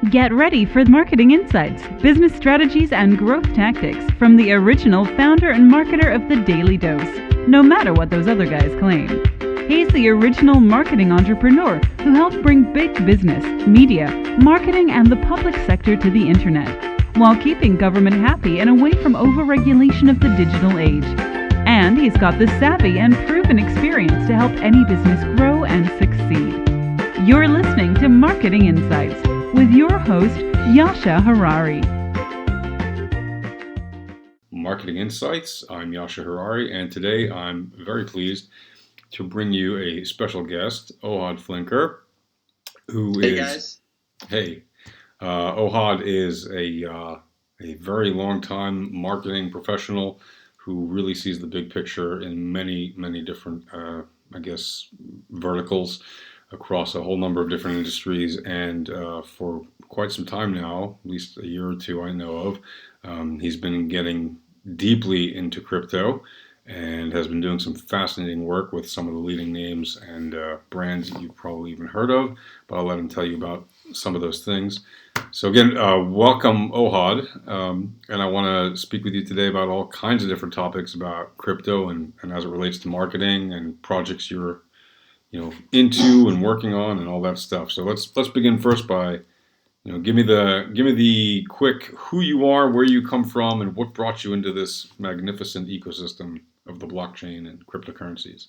Get ready for marketing insights, business strategies, and growth tactics from the original founder and marketer of the Daily Dose, no matter what those other guys claim. He's the original marketing entrepreneur who helped bring big business, media, marketing, and the public sector to the internet, while keeping government happy and away from overregulation of the digital age. And he's got the savvy and proven experience to help any business grow and succeed. You're listening to Marketing Insights with your host, Yasha Harari. Marketing Insights. I'm Yasha Harari, and today I'm very pleased to bring you a special guest, Ohad Flinker, who Hey is... guys. Hey. Ohad is a very long-time marketing professional who really sees the big picture in many, many different, verticals across a whole number of different industries, and for quite some time now, at least a year or two I know of, he's been getting deeply into crypto and has been doing some fascinating work with some of the leading names and brands that you've probably even heard of, but I'll let him tell you about some of those things. So again, welcome, Ohad, and I want to speak with you today about all kinds of different topics about crypto and as it relates to marketing and projects you're into and working on and all that stuff. So let's begin first by, give me the quick who you are, where you come from, and what brought you into this magnificent ecosystem of the blockchain and cryptocurrencies.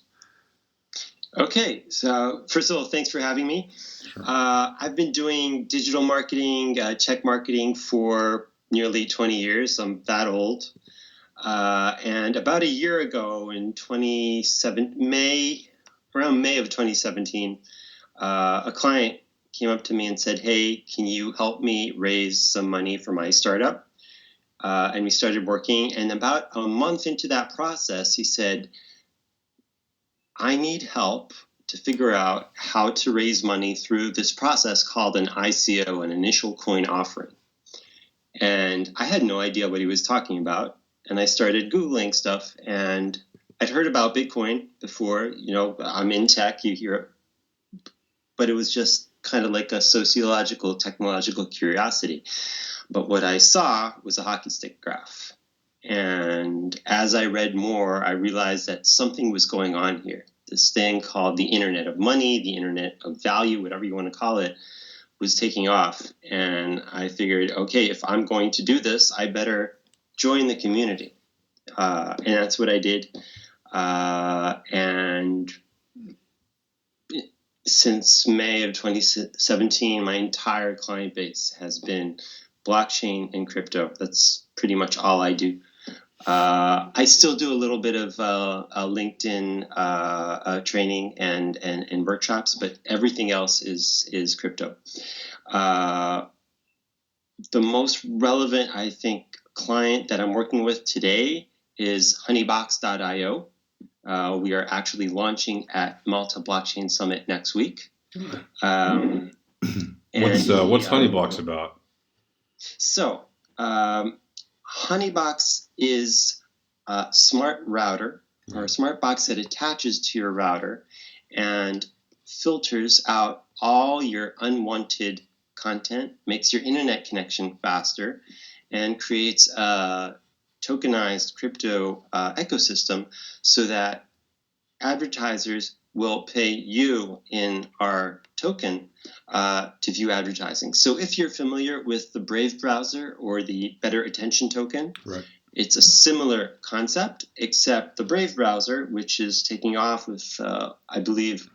Okay, so first of all, thanks for having me. Sure. I've been doing digital marketing, check marketing for nearly 20 years. I'm that old. And about a year ago in around May of 2017, a client came up to me and said, "Hey, can you help me raise some money for my startup?" And we started working. And about a month into that process, he said, "I need help to figure out how to raise money through this process called an ICO, an initial coin offering." And I had no idea what he was talking about. And I started Googling stuff, and I'd heard about Bitcoin before. I'm in tech, you hear it. But it was just kind of like a sociological, technological curiosity. But what I saw was a hockey stick graph. And as I read more, I realized that something was going on here. This thing called the Internet of Money, the Internet of Value, whatever you want to call it, was taking off. And I figured, okay, if I'm going to do this, I better join the community. And that's what I did. And since May of 2017, my entire client base has been blockchain and crypto. That's pretty much all I do. I still do a little bit of LinkedIn training and workshops, but everything else is crypto. The most relevant, I think, client that I'm working with today is Honeybox.io. We are actually launching at Malta Blockchain Summit next week. What's Honeybox about? So, Honeybox is a smart router or a smart box that attaches to your router and filters out all your unwanted content, makes your internet connection faster, and creates a tokenized crypto ecosystem so that advertisers will pay you in our token to view advertising. So if you're familiar with the Brave browser or the Better Attention token, right, it's a similar concept, except the Brave browser, which is taking off with, I believe,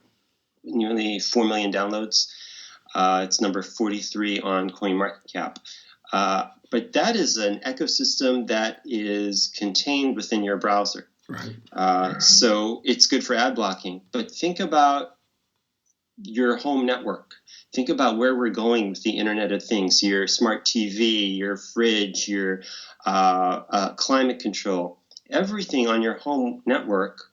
nearly 4 million downloads. It's number 43 on CoinMarketCap. But that is an ecosystem that is contained within your browser. Right. So it's good for ad blocking. But think about your home network. Think about where we're going with the Internet of Things, your smart TV, your fridge, your climate control. Everything on your home network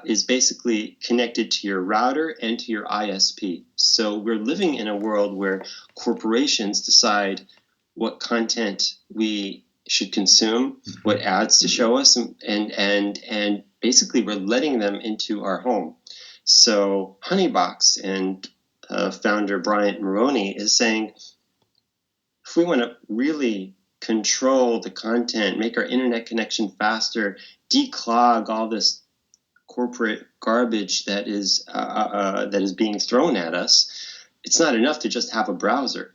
is basically connected to your router and to your ISP. So we're living in a world where corporations decide what content we should consume, what ads to show us, and basically we're letting them into our home. So Honeybox and founder Bryant Maroney is saying, if we want to really control the content, make our internet connection faster, declog all this corporate garbage that is being thrown at us, it's not enough to just have a browser.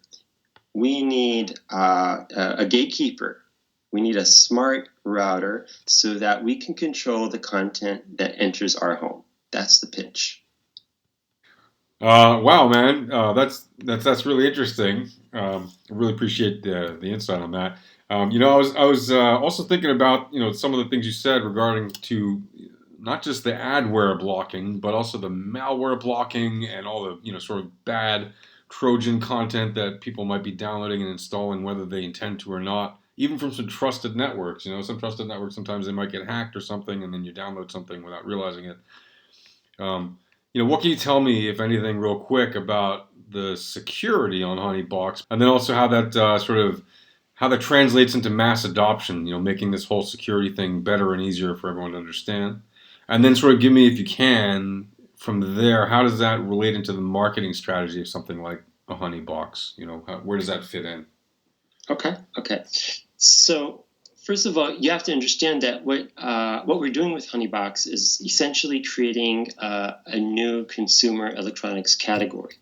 We need a gatekeeper. We need a smart router so that we can control the content that enters our home. That's the pitch. Wow, man, that's really interesting. I really appreciate the insight on that. I was also thinking about some of the things you said regarding to not just the adware blocking, but also the malware blocking and all the sort of bad Trojan content that people might be downloading and installing, whether they intend to or not. Even from some trusted networks, some trusted networks sometimes they might get hacked or something, and then you download something without realizing it. What can you tell me, if anything, real quick about the security on Honeybox, and then also how that how that translates into mass adoption? Making this whole security thing better and easier for everyone to understand, and then sort of give me, if you can, from there, how does that relate into the marketing strategy of something like a Honeybox? Where does that fit in? Okay. So first of all, you have to understand that what we're doing with Honeybox is essentially creating a new consumer electronics category.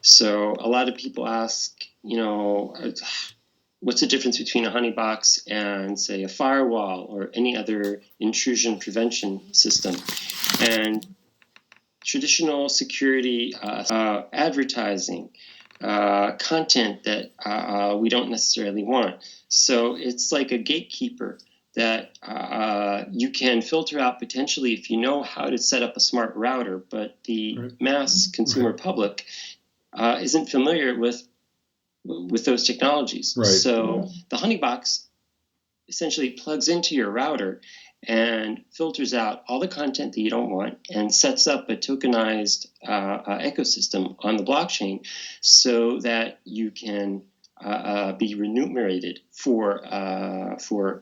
So a lot of people ask, what's the difference between a Honeybox and, say, a firewall or any other intrusion prevention system? And traditional security advertising, content that we don't necessarily want. So it's like a gatekeeper that you can filter out potentially if you know how to set up a smart router, but the mass consumer public isn't familiar with those technologies. Right. So the Honeybox essentially plugs into your router and filters out all the content that you don't want and sets up a tokenized ecosystem on the blockchain so that you can be remunerated for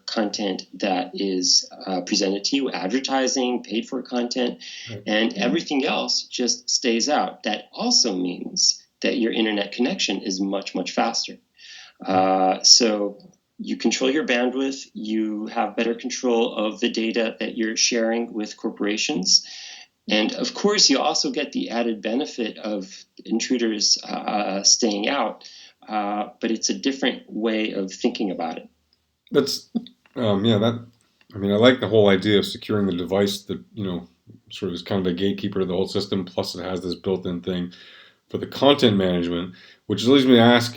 content that is presented to you, advertising, paid for content, and everything else just stays out. That also means that your internet connection is much, much faster. So you control your bandwidth, you have better control of the data that you're sharing with corporations. And of course, you also get the added benefit of intruders staying out, but it's a different way of thinking about it. That's, I like the whole idea of securing the device that, sort of is kind of a gatekeeper to the whole system, plus it has this built-in thing for the content management, which leads me to ask,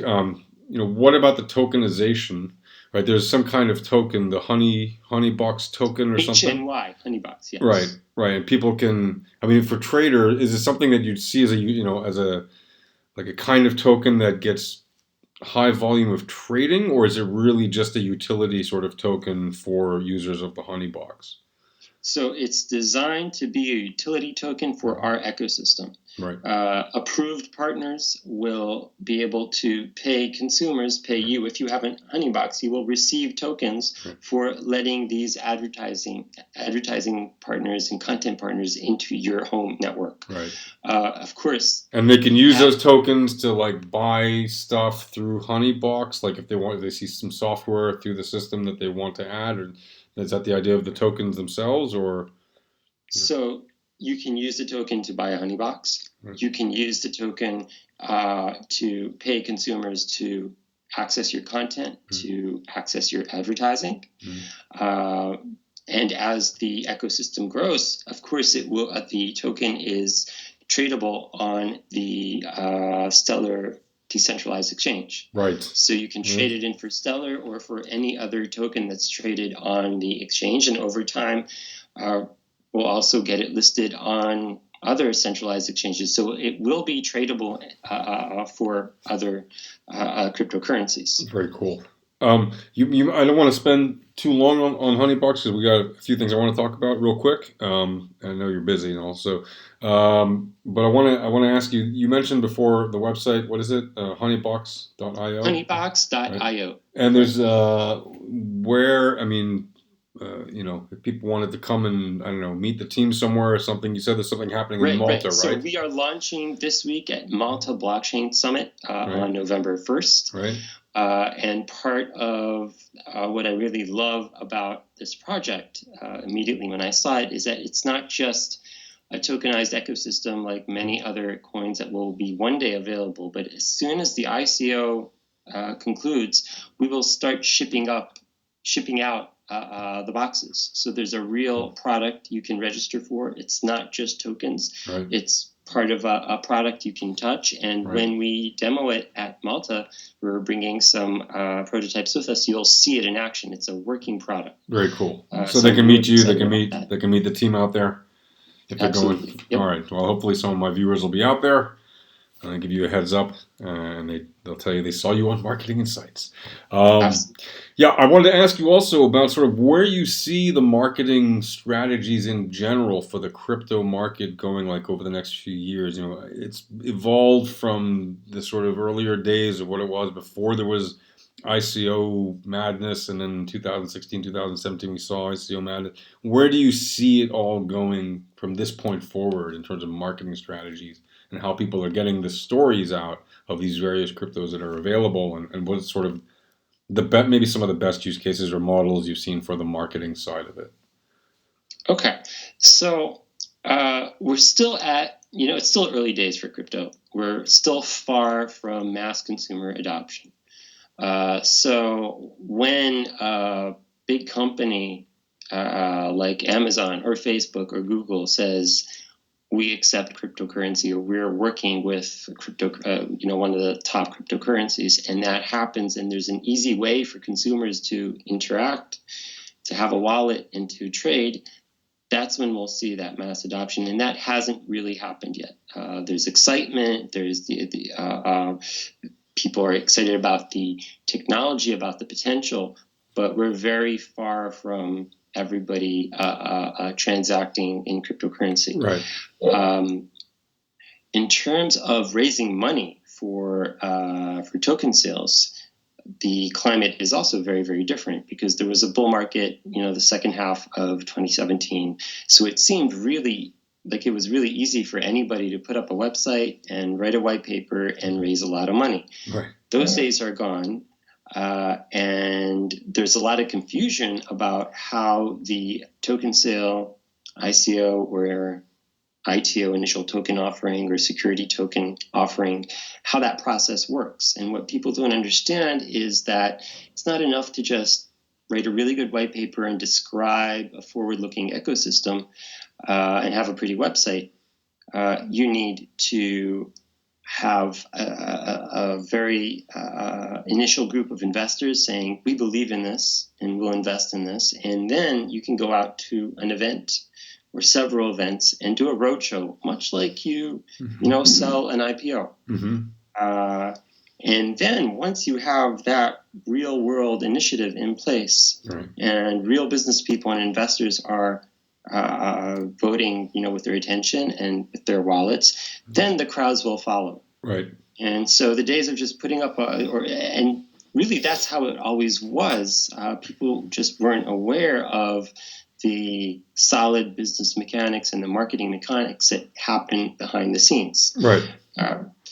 what about the tokenization? Right, there's some kind of token, the Honeybox token or something. HNY, Honeybox, yes. Right, and people can. For trader, is it something that you'd see as a kind of token that gets high volume of trading, or is it really just a utility sort of token for users of the Honeybox? So it's designed to be a utility token for our ecosystem. Right. Approved partners will be able to pay consumers, pay you. If you have a Honeybox, you will receive tokens for letting these advertising partners and content partners into your home network. Right. Of course. And they can use those tokens to buy stuff through Honeybox. If they see some software through the system that they want to add, or is that the idea of the tokens themselves, or? So you can use the token to buy a Honeybox. Right. You can use the token to pay consumers to access your content, to access your advertising. And as the ecosystem grows, of course, it will. The token is tradable on the Stellar decentralized exchange. Right. So you can trade it in for Stellar or for any other token that's traded on the exchange. And over time, we'll also get it listed on other centralized exchanges. So it will be tradable for other cryptocurrencies. Very cool. I don't want to spend too long on Honeybox because we got a few things I want to talk about real quick. I know you're busy and also, but I want to ask you. You mentioned before the website. What is it? Honeybox.io. Honeybox.io. Right. And there's if people wanted to come and meet the team somewhere or something. You said there's something happening in Malta, right? So we are launching this week at Malta Blockchain Summit on November 1st. Right. And part of what I really love about this project immediately when I saw it is that it's not just a tokenized ecosystem like many other coins that will be one day available, but as soon as the ICO concludes, we will start shipping out the boxes. So there's a real product you can register for. It's not just tokens. Right. It's part of a product you can touch. And when we demo it at Malta, we're bringing some prototypes with us. You'll see it in action. It's a working product. Very cool. So they can meet you. They can meet the team out there if they're Absolutely. going. Yep. All right. Well, hopefully some of my viewers will be out there. And I give you a heads up, and they'll tell you they saw you on Marketing Insights. Yeah, I wanted to ask you also about sort of where you see the marketing strategies in general for the crypto market going like over the next few years. You know, it's evolved from the sort of earlier days of what it was before there was ICO madness, and then in 2016, 2017 we saw ICO madness. Where do you see it all going from this point forward in terms of marketing strategies? And how people are getting the stories out of these various cryptos that are available, and what's sort of maybe some of the best use cases or models you've seen for the marketing side of it. Okay, so we're still it's still early days for crypto. We're still far from mass consumer adoption. So when a big company like Amazon or Facebook or Google says, we accept cryptocurrency, or we're working with crypto, one of the top cryptocurrencies, and that happens, and there's an easy way for consumers to interact, to have a wallet, and to trade, that's when we'll see that mass adoption, and that hasn't really happened yet. There's excitement, there's people are excited about the technology, about the potential, but we're very far from everybody transacting in cryptocurrency. Right. In terms of raising money for token sales, the climate is also very, very different because there was a bull market, the second half of 2017. So it seemed really like it was really easy for anybody to put up a website and write a white paper and raise a lot of money. Right. Those days are gone. And there's a lot of confusion about how the token sale, ICO, or ITO, initial token offering, or security token offering, how that process works. And what people don't understand is that it's not enough to just write a really good white paper and describe a forward-looking ecosystem and have a pretty website. You need to have a very initial group of investors saying, we believe in this and we'll invest in this. And then you can go out to an event or several events and do a roadshow, much like you sell an IPO. Mm-hmm. And then once you have that real world initiative in place, right, and real business people and investors are voting, with their attention and with their wallets, then the crowds will follow. Right. And so the days of just putting up, and really that's how it always was. People just weren't aware of the solid business mechanics and the marketing mechanics that happen behind the scenes. Right.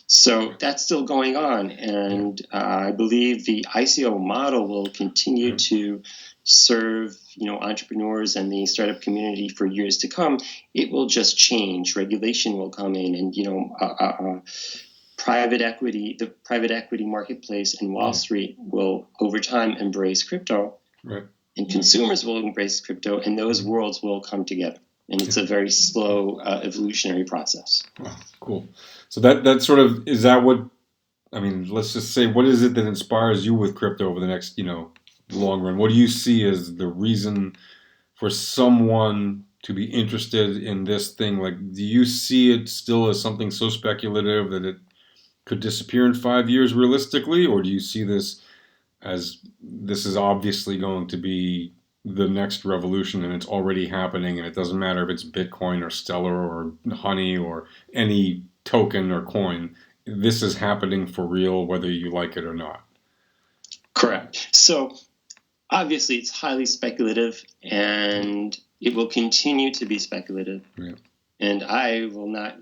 So that's still going on. And I believe the ICO model will continue to serve, entrepreneurs and the startup community for years to come. It will just change. Regulation will come in, and, the private equity marketplace and Wall Street will over time embrace crypto. Right. And consumers will embrace crypto, and those worlds will come together. And it's a very slow evolutionary process. Wow, cool. So that sort of, is that what, let's just say, what is it that inspires you with crypto over the next, long run? What do you see as the reason for someone to be interested in this thing? Like, do you see it still as something so speculative that it could disappear in 5 years realistically? Or do you see this as this is obviously going to be the next revolution and it's already happening, and it doesn't matter if it's Bitcoin or Stellar or Honey or any token or coin, this is happening for real whether you like it or not? Correct. So obviously it's highly speculative, and it will continue to be speculative. Yeah. And I will not,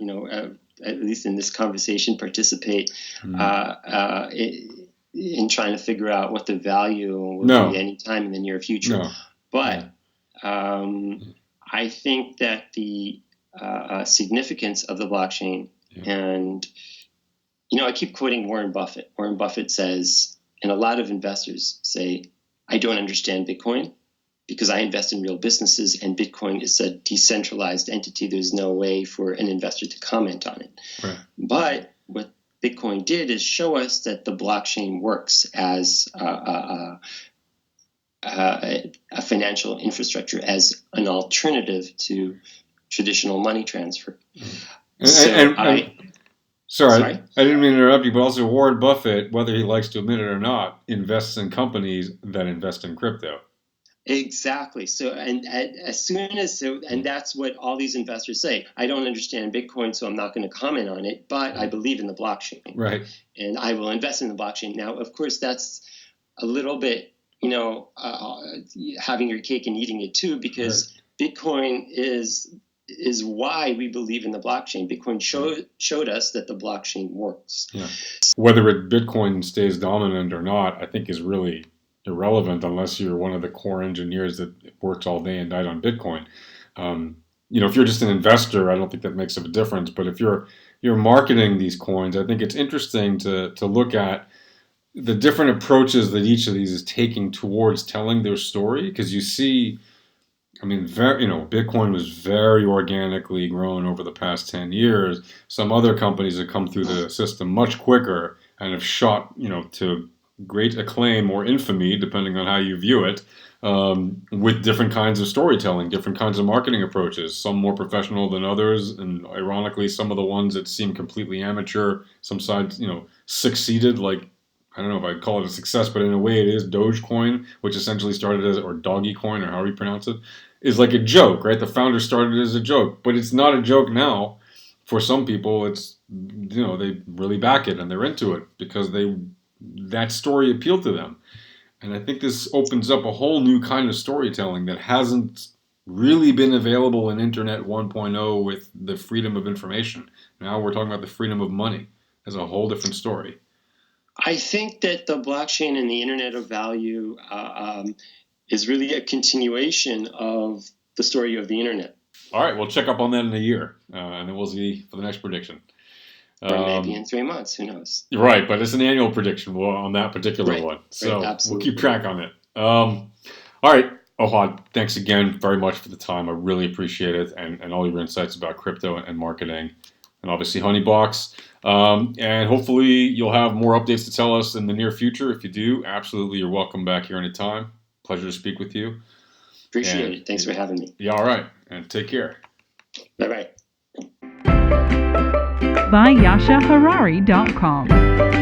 at least in this conversation, participate in trying to figure out what the value will be any time in the near future. No. But I think that the significance of the blockchain, and I keep quoting Warren Buffett. Warren Buffett says, and a lot of investors say, I don't understand Bitcoin because I invest in real businesses, and Bitcoin is a decentralized entity. There's no way for an investor to comment on it. Right. But what Bitcoin did is show us that the blockchain works as a financial infrastructure, as an alternative to traditional money transfer. Sorry, I didn't mean to interrupt you, but also Warren Buffett, whether he likes to admit it or not, invests in companies that invest in crypto. Exactly. So, and that's what all these investors say. I don't understand Bitcoin, so I'm not going to comment on it, but I believe in the blockchain. Right. And I will invest in the blockchain. Now, of course, that's a little bit, having your cake and eating it too, because Bitcoin is why we believe in the blockchain. Bitcoin showed us that the blockchain works. Yeah. Whether Bitcoin stays dominant or not, I think is really irrelevant unless you're one of the core engineers that works all day and night on Bitcoin. If you're just an investor, I don't think that makes a difference. But if you're marketing these coins, I think it's interesting to look at the different approaches that each of these is taking towards telling their story, because you see, Bitcoin was very organically grown over the past 10 years. Some other companies have come through the system much quicker and have shot, to great acclaim or infamy, depending on how you view it, with different kinds of storytelling, different kinds of marketing approaches, some more professional than others. And ironically, some of the ones that seem completely amateur, some sides, succeeded, like, I don't know if I'd call it a success, but in a way it is. Dogecoin, which essentially started as, or Doggy Coin, or however you pronounce it, is like a joke, right? The founder started as a joke, but it's not a joke now. For some people, it's, they really back it and they're into it because that story appealed to them. And I think this opens up a whole new kind of storytelling that hasn't really been available in Internet 1.0 with the freedom of information. Now we're talking about the freedom of money as a whole different story. I think that the blockchain and the Internet of Value is really a continuation of the story of the Internet. All right, we'll check up on that in a year, and then we'll see for the next prediction. Or maybe in 3 months, who knows? Right, but it's an annual prediction on that particular one. So we'll keep track on it. All right, Ohad, thanks again very much for the time. I really appreciate it, and all your insights about crypto and marketing, and obviously Honeybox. And hopefully you'll have more updates to tell us in the near future. If you do, absolutely, you're welcome back here anytime. Pleasure to speak with you. Appreciate it. Thanks for having me. Yeah, all right, and take care. Bye-bye. By YashaHarari.com.